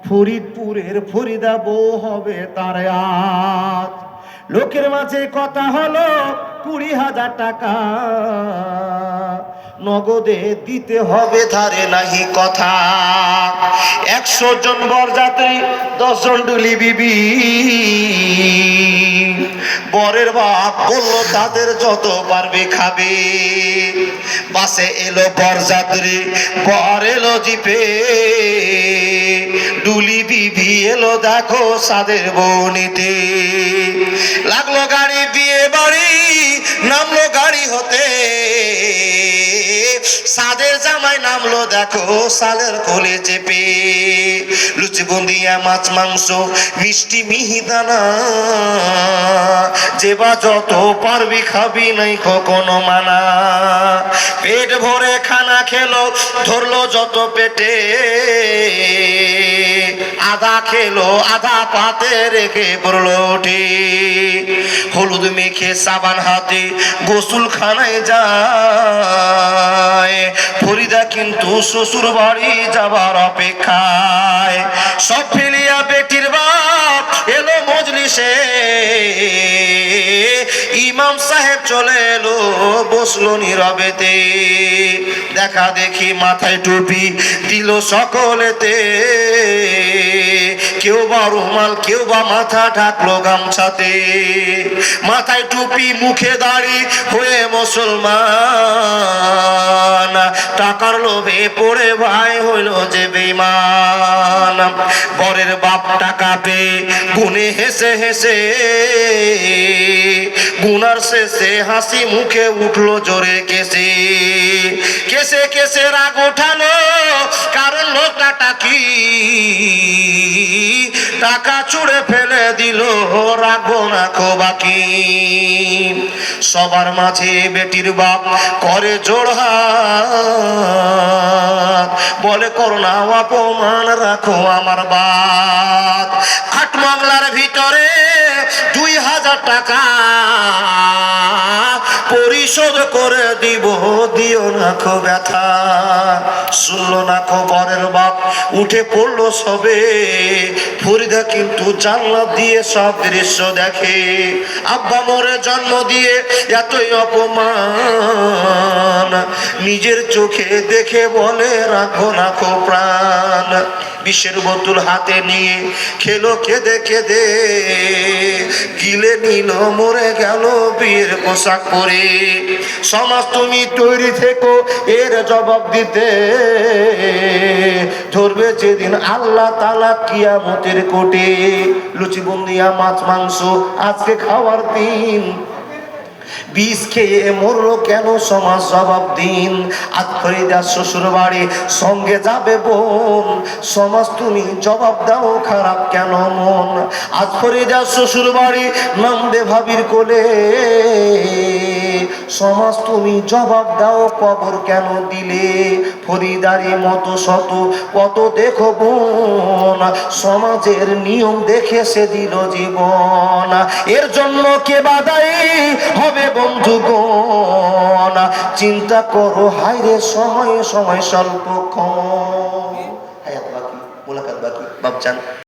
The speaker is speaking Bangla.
ফরিদপুরের ফরিদা বউ হবে তার আজ। লোকের মাঝে কথা হলো 20,000 টাকা নগদে দিতে হবে, ধারে নাহি কথা। 100 জন বরযাত্রী, 10 জন ডুলি বিবি। বরের বাপ বলল তাদের যত পারবে খাবে। বাসে এলো বরযাত্রী, বর এলো জিপে, ডুলি বিবি এলো দেখো সাদের বনিতে। লাগলো গাড়ি, বিয়ে বাড়ি, নামলো গাড়ি হতে। সাদের জামাই নামলো দেখো সালের কোলে চেপে। লুচি বুন্দিয়া, মাছ মাংস, মিষ্টি মিহিদানা, যেবা যত পারবি খাবি নাই কখনো মানা। পেট ভরে খানা খেলো, ধরলো যত পেটে। আধা খেলো, আধা পাতে রেখে পড়লো উঠে। হলুদ মেখে সাবান হাতে গোসল খানায় যায়। ফরিদা কিন্তু শ্বশুর বাড়ি যাবার অপেক্ষায়। সব ফেলিয়া বেটির বাপ এলো মজলিসে। ইমাম সাহেব চলে এলো, বসলো নীরবেতে। দেখা দেখি মাথায় টুপি দিল সকলেতে। কেউ বা রুমাল, কেউ বা মাথা ঢাকলো গামছাতে। মাথায় টুপি, মুখে দাড়ি, হয়ে মুসলমান। টাকার লোভে পড়ে ভাই হইল যে বেঈমান। বরের বাপ টাকা পেয়ে গুনে হেসে হেসে, গুনার শেষে হাসি মুখে উঠলো জোরে কেসে। কেসে কেসে রাগ উঠালো, কারণ লোকটা কি টাকা চুড়ে ফেলে দিল, রাখবো না খো বাকি। সবার মাঝে বেটির বাপ করে জোড়হাত, বলে করোনা অপমান, রাখো আমার বাত। 8 মামলার ভিতরে 2,000 টাকা পরিশোধ করে দিব, দিও না খো ব্যথা। শুনলো না খো বরের বাপ, উঠে পড়লো সবে। ফরিদা কিন্তু জানলা দিয়ে সব দৃশ্য দেখে। আব্বা মোরে জন্ম দিয়ে এতই অপমান, নিজের চোখে দেখে বলে রাখো না খো প্রাণ। বিষের বোতল হাতে নিয়ে খেলো কেঁদে কেঁদে, গিলে নিল মরে গেল বিয়ের পোশাক পরে। সমাজ তুমি তৈরি থেকো এর জবাব দিতে, ধরবে যেদিন আল্লাহ তাআলা কিয়ামতের কোটে। লুচি বুন্দিয়া, মাছ মাংস আজকে খাওয়ার দিন, বিষ খেয়ে মরলো কেন সমাজ জবাব দিন। আজ ফরিদা শ্বশুর বাড়ি, সঙ্গে যাবে বোন, সমাজ তুমি জবাব দাও খারাপ কেন মন। আজ ফরিদা শ্বশুর বাড়ি, নামবে ভাবির কোলে, সমাজ তুমি জবাব দাও কবর কেন দিলে। ফরিদারি মতো শত কত দেখো বোন, সমাজের নিয়ম দেখে সে দিল জীবন। এর জন্য কে বাদাই হবে বন্ধুগণ, চিন্তা করো হায়রে সময় সময় স্বল্পক্ষণ। হায়াত বাকি, মোলাকাত বাকি, বাপজান।